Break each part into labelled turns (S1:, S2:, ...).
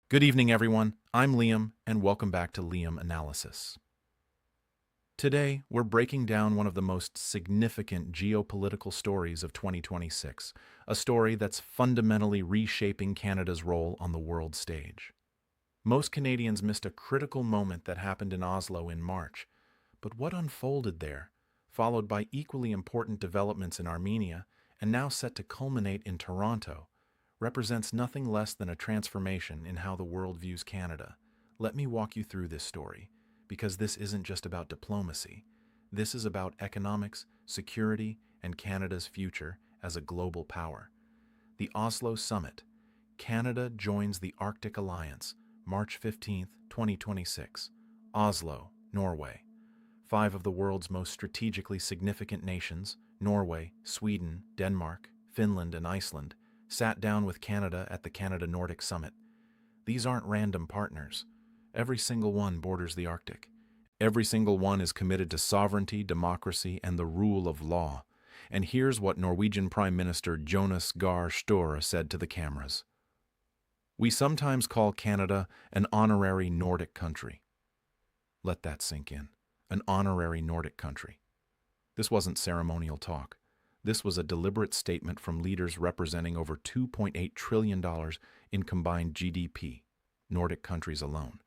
S1: Good evening, everyone. I'm Liam, and welcome back to Liam Analysis. Today, we're breaking down one of the most significant geopolitical stories of 2026, a story that's fundamentally reshaping Canada's role on the world stage. Most Canadians missed a critical moment that happened in Oslo in March, but what unfolded there, followed by equally important developments in Armenia and now set to culminate in Toronto, represents nothing less than a transformation in how the world views Canada. Let me walk you through this story, because this isn't just about diplomacy. This is about economics, security, and Canada's future as a global power. The Oslo Summit. Canada joins the Arctic Alliance, March 15, 2026. Oslo, Norway. 5 of the world's most strategically significant nations, Norway, Sweden, Denmark, Finland, and Iceland, sat down with Canada at the Canada-Nordic Summit. These aren't random partners. Every single one borders the Arctic. Every single one is committed to sovereignty, democracy, and the rule of law. And here's what Norwegian Prime Minister Jonas Gahr Støre said to the cameras. "We sometimes call Canada an honorary Nordic country." Let that sink in. An honorary Nordic country. This wasn't ceremonial talk. This was a deliberate statement from leaders representing over $2.8 trillion in combined GDP, Nordic countries alone.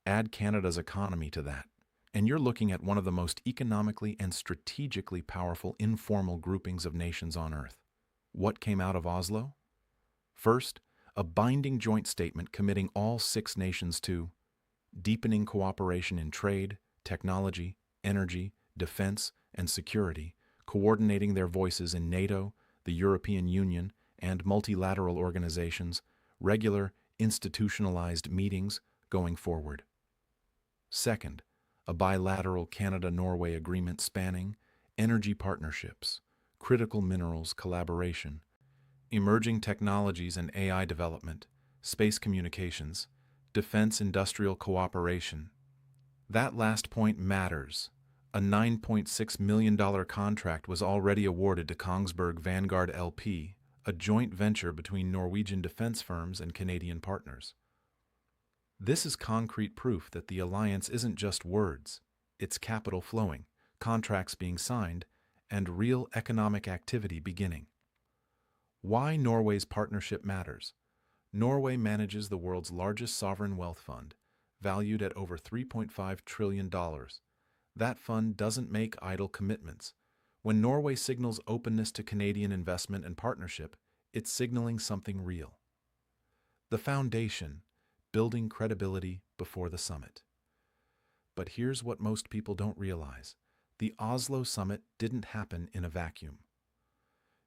S1: Add Canada's economy to that, and you're looking at one of the most economically and strategically powerful informal groupings of nations on Earth. What came out of Oslo? First, a binding joint statement committing all 6 nations to deepening cooperation in trade, technology, energy, defense, and security, coordinating their voices in NATO, the European Union, and multilateral organizations, regular, institutionalized meetings going forward. Second, a bilateral Canada-Norway agreement spanning energy partnerships, critical minerals collaboration, emerging technologies and AI development, space communications, defense industrial cooperation. That last point matters. A $9.6 million contract was already awarded to Kongsberg Vanguard LP, a joint venture between Norwegian defense firms and Canadian partners. This is concrete proof that the alliance isn't just words, it's capital flowing, contracts being signed, and real economic activity beginning. Why Norway's partnership matters. Norway manages the world's largest sovereign wealth fund, valued at over $3.5 trillion. That fund doesn't make idle commitments. When Norway signals openness to Canadian investment and partnership, it's signaling something real. The foundation, building credibility before the summit. But here's what most people don't realize. The Oslo Summit didn't happen in a vacuum.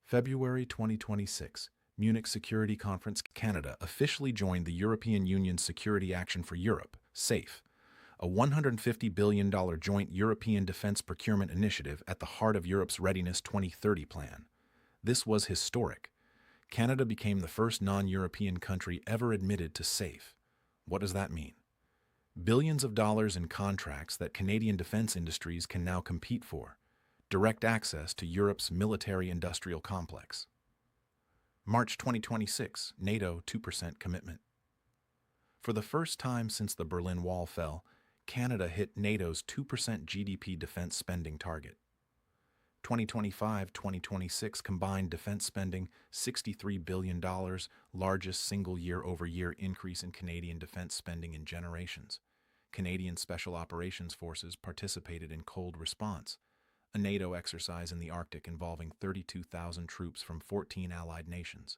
S1: February 2026, Munich Security Conference. Canada officially joined the European Union's Security Action for Europe, SAFE, a $150 billion joint European defense procurement initiative at the heart of Europe's Readiness 2030 plan. This was historic. Canada became the first non-European country ever admitted to SAFE. What does that mean? Billions of dollars in contracts that Canadian defense industries can now compete for. Direct access to Europe's military-industrial complex. March 2026, NATO 2% commitment. For the first time since the Berlin Wall fell, Canada hit NATO's 2% GDP defense spending target. 2025-2026 combined defense spending, $63 billion, largest single year-over-year increase in Canadian defense spending in generations. Canadian Special Operations Forces participated in Cold Response, a NATO exercise in the Arctic involving 32,000 troops from 14 allied nations.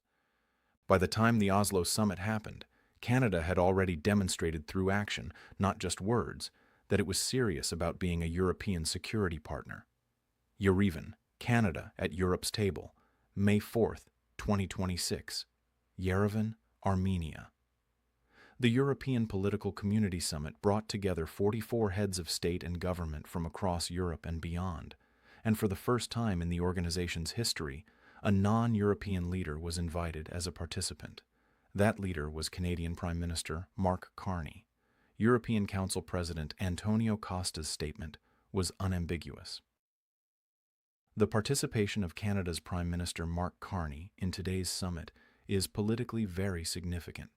S1: By the time the Oslo Summit happened, Canada had already demonstrated through action, not just words, that it was serious about being a European security partner. Yerevan, Canada at Europe's table, May 4th, 2026. Yerevan, Armenia. The European Political Community Summit brought together 44 heads of state and government from across Europe and beyond, and for the first time in the organization's history, a non-European leader was invited as a participant. That leader was Canadian Prime Minister Mark Carney. European Council President Antonio Costa's statement was unambiguous. The participation of Canada's Prime Minister Mark Carney in today's summit is politically very significant.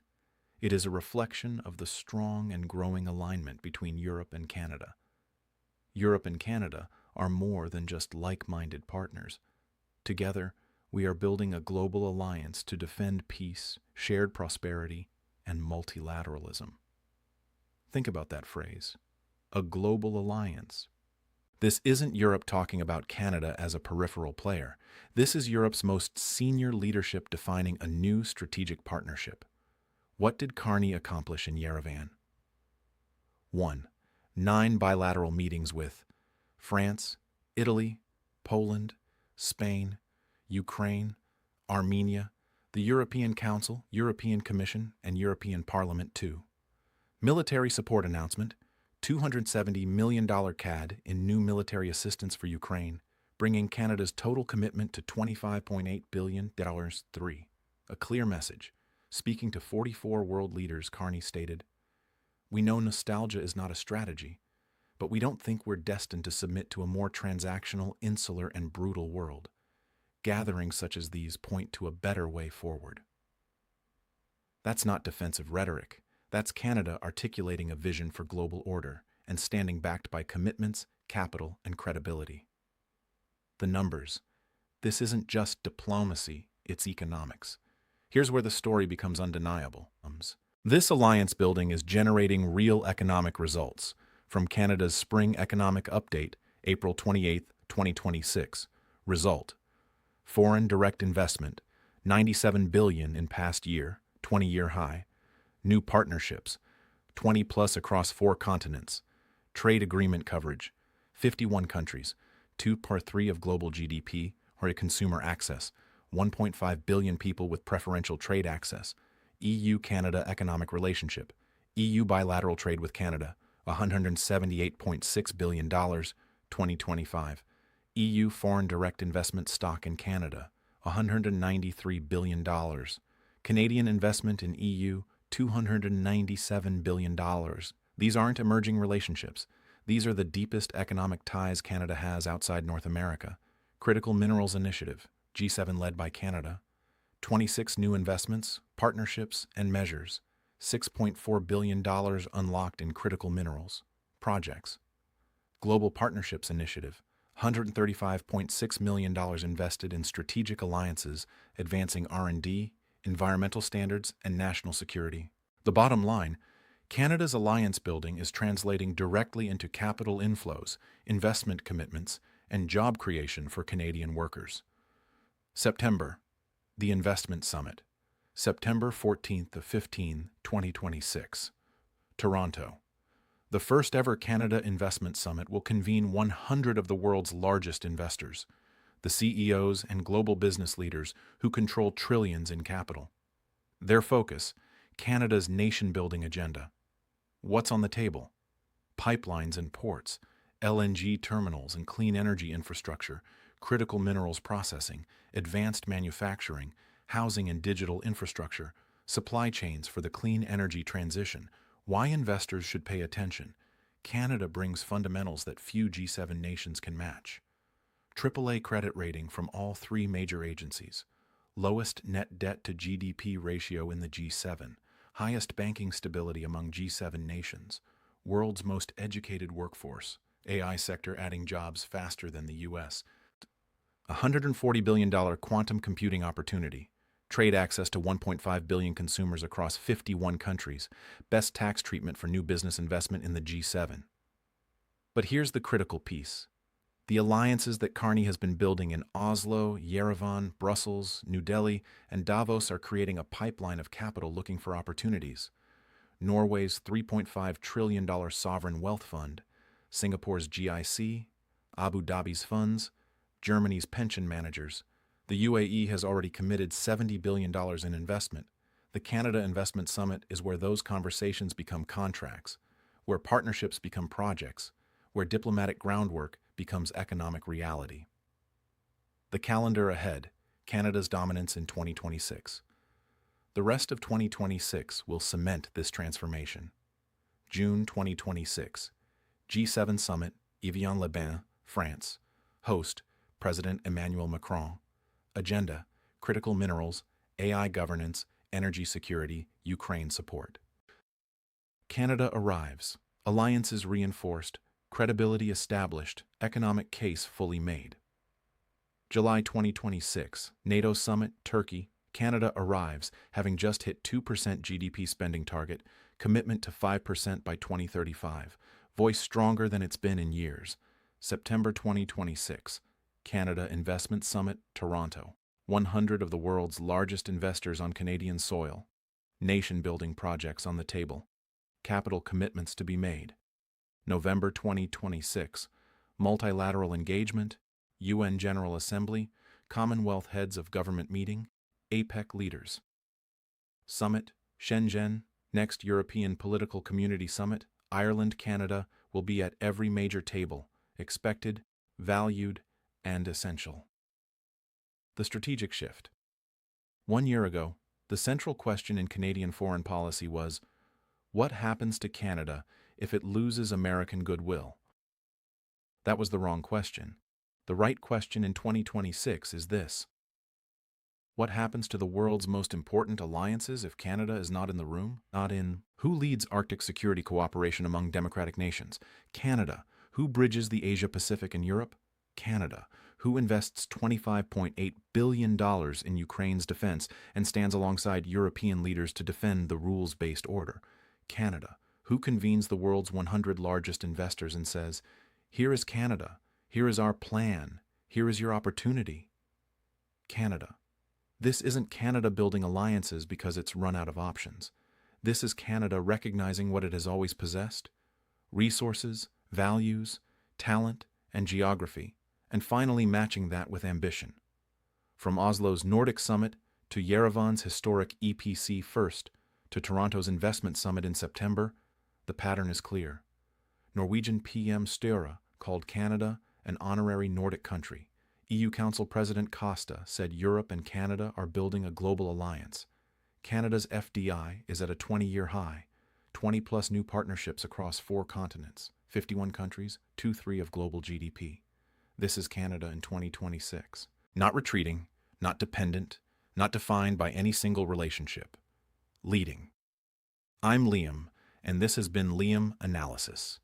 S1: It is a reflection of the strong and growing alignment between Europe and Canada. Europe and Canada are more than just like-minded partners. Together, we are building a global alliance to defend peace, shared prosperity, and multilateralism. Think about that phrase, a global alliance. This isn't Europe talking about Canada as a peripheral player. This is Europe's most senior leadership defining a new strategic partnership. What did Carney accomplish in Yerevan? 1. 9 bilateral meetings with France, Italy, Poland, Spain, Ukraine, Armenia, the European Council, European Commission, and European Parliament. 2. Military support announcement, $270 million CAD in new military assistance for Ukraine, bringing Canada's total commitment to $25.8 billion. 3. A clear message. Speaking to 44 world leaders, Carney stated, "We know nostalgia is not a strategy, but we don't think we're destined to submit to a more transactional, insular, and brutal world. Gatherings such as these point to a better way forward." That's not defensive rhetoric. That's Canada articulating a vision for global order and standing backed by commitments, capital, and credibility. The numbers. This isn't just diplomacy, it's economics. Here's where the story becomes undeniable. This alliance building is generating real economic results. From Canada's Spring Economic Update, April 28, 2026. Result: foreign direct investment, $97 billion in past year, 20-year high. New partnerships, 20 plus across 4 continents. Trade agreement coverage, 51 countries, 2/3 of global GDP, or consumer access, 1.5 billion people with preferential trade access. EU-Canada economic relationship, EU bilateral trade with Canada, $178.6 billion, 2025. EU foreign direct investment stock in Canada, $193 billion. Canadian investment in EU, $297 billion. These aren't emerging relationships. These are the deepest economic ties Canada has outside North America. Critical Minerals Initiative, G7 led by Canada. 26 new investments, partnerships, and measures. $6.4 billion unlocked in critical minerals. Projects. Global Partnerships Initiative, $135.6 million invested in strategic alliances advancing R&D, environmental standards, and national security. The bottom line, Canada's alliance building is translating directly into capital inflows, investment commitments, and job creation for Canadian workers. September, the Investment Summit, September 14th to 15, 2026. Toronto. The first ever Canada Investment Summit will convene 100 of the world's largest investors, the CEOs and global business leaders who control trillions in capital. Their focus, Canada's nation-building agenda. What's on the table? Pipelines and ports, LNG terminals and clean energy infrastructure, critical minerals processing, advanced manufacturing, housing and digital infrastructure, supply chains for the clean energy transition. Why investors should pay attention. Canada brings fundamentals that few G7 nations can match. AAA credit rating from all 3 major agencies. Lowest net debt to GDP ratio in the G7. Highest banking stability among G7 nations. World's most educated workforce. AI sector adding jobs faster than the US. $140 billion quantum computing opportunity. Trade access to 1.5 billion consumers across 51 countries. Best tax treatment for new business investment in the G7. But here's the critical piece. The alliances that Carney has been building in Oslo, Yerevan, Brussels, New Delhi, and Davos are creating a pipeline of capital looking for opportunities. Norway's $3.5 trillion sovereign wealth fund, Singapore's GIC, Abu Dhabi's funds, Germany's pension managers. The UAE has already committed $70 billion in investment. The Canada Investment Summit is where those conversations become contracts, where partnerships become projects, where diplomatic groundwork becomes economic reality. The calendar ahead, Canada's dominance in 2026. The rest of 2026 will cement this transformation. June 2026, G7 Summit, Yerevan, France. Host, President Emmanuel Macron. Agenda, critical minerals, AI governance, energy security, Ukraine support. Canada arrives. Alliances reinforced. Credibility established. Economic case fully made. July 2026. NATO Summit, Turkey. Canada arrives, having just hit 2% GDP spending target. Commitment to 5% by 2035. Voice stronger than it's been in years. September 2026. Canada Investment Summit, Toronto. 100 of the world's largest investors on Canadian soil. Nation-building projects on the table. Capital commitments to be made. November 2026. Multilateral engagement. UN General Assembly. Commonwealth Heads of Government meeting. APEC leaders. Summit, Shenzhen. Next European Political Community Summit. Ireland, Canada will be at every major table. Expected, valued, and essential. The strategic shift. 1 year ago, the central question in Canadian foreign policy was, what happens to Canada if it loses American goodwill? That was the wrong question. The right question in 2026 is this. What happens to the world's most important alliances if Canada is not in the room? Not in. Who leads Arctic security cooperation among democratic nations? Canada. Who bridges the Asia-Pacific and Europe? Canada. Who invests $25.8 billion in Ukraine's defense and stands alongside European leaders to defend the rules-based order? Canada. Who convenes the world's 100 largest investors and says, here is Canada, here is our plan, here is your opportunity? Canada. This isn't Canada building alliances because it's run out of options. This is Canada recognizing what it has always possessed: resources, values, talent, and geography, and finally matching that with ambition. From Oslo's Nordic Summit to Yerevan's historic EPC first to Toronto's Investment Summit in September, the pattern is clear. Norwegian PM Støre called Canada an honorary Nordic country. EU Council President Costa said Europe and Canada are building a global alliance. Canada's FDI is at a 20-year high, 20-plus new partnerships across 4 continents, 51 countries, 2/3 of global GDP. This is Canada in 2026. Not retreating, not dependent, not defined by any single relationship. Leading. I'm Liam, and this has been Liam Analysis.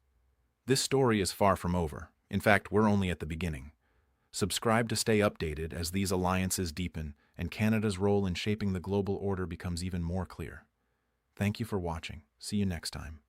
S1: This story is far from over. In fact, we're only at the beginning. Subscribe to stay updated as these alliances deepen and Canada's role in shaping the global order becomes even more clear. Thank you for watching. See you next time.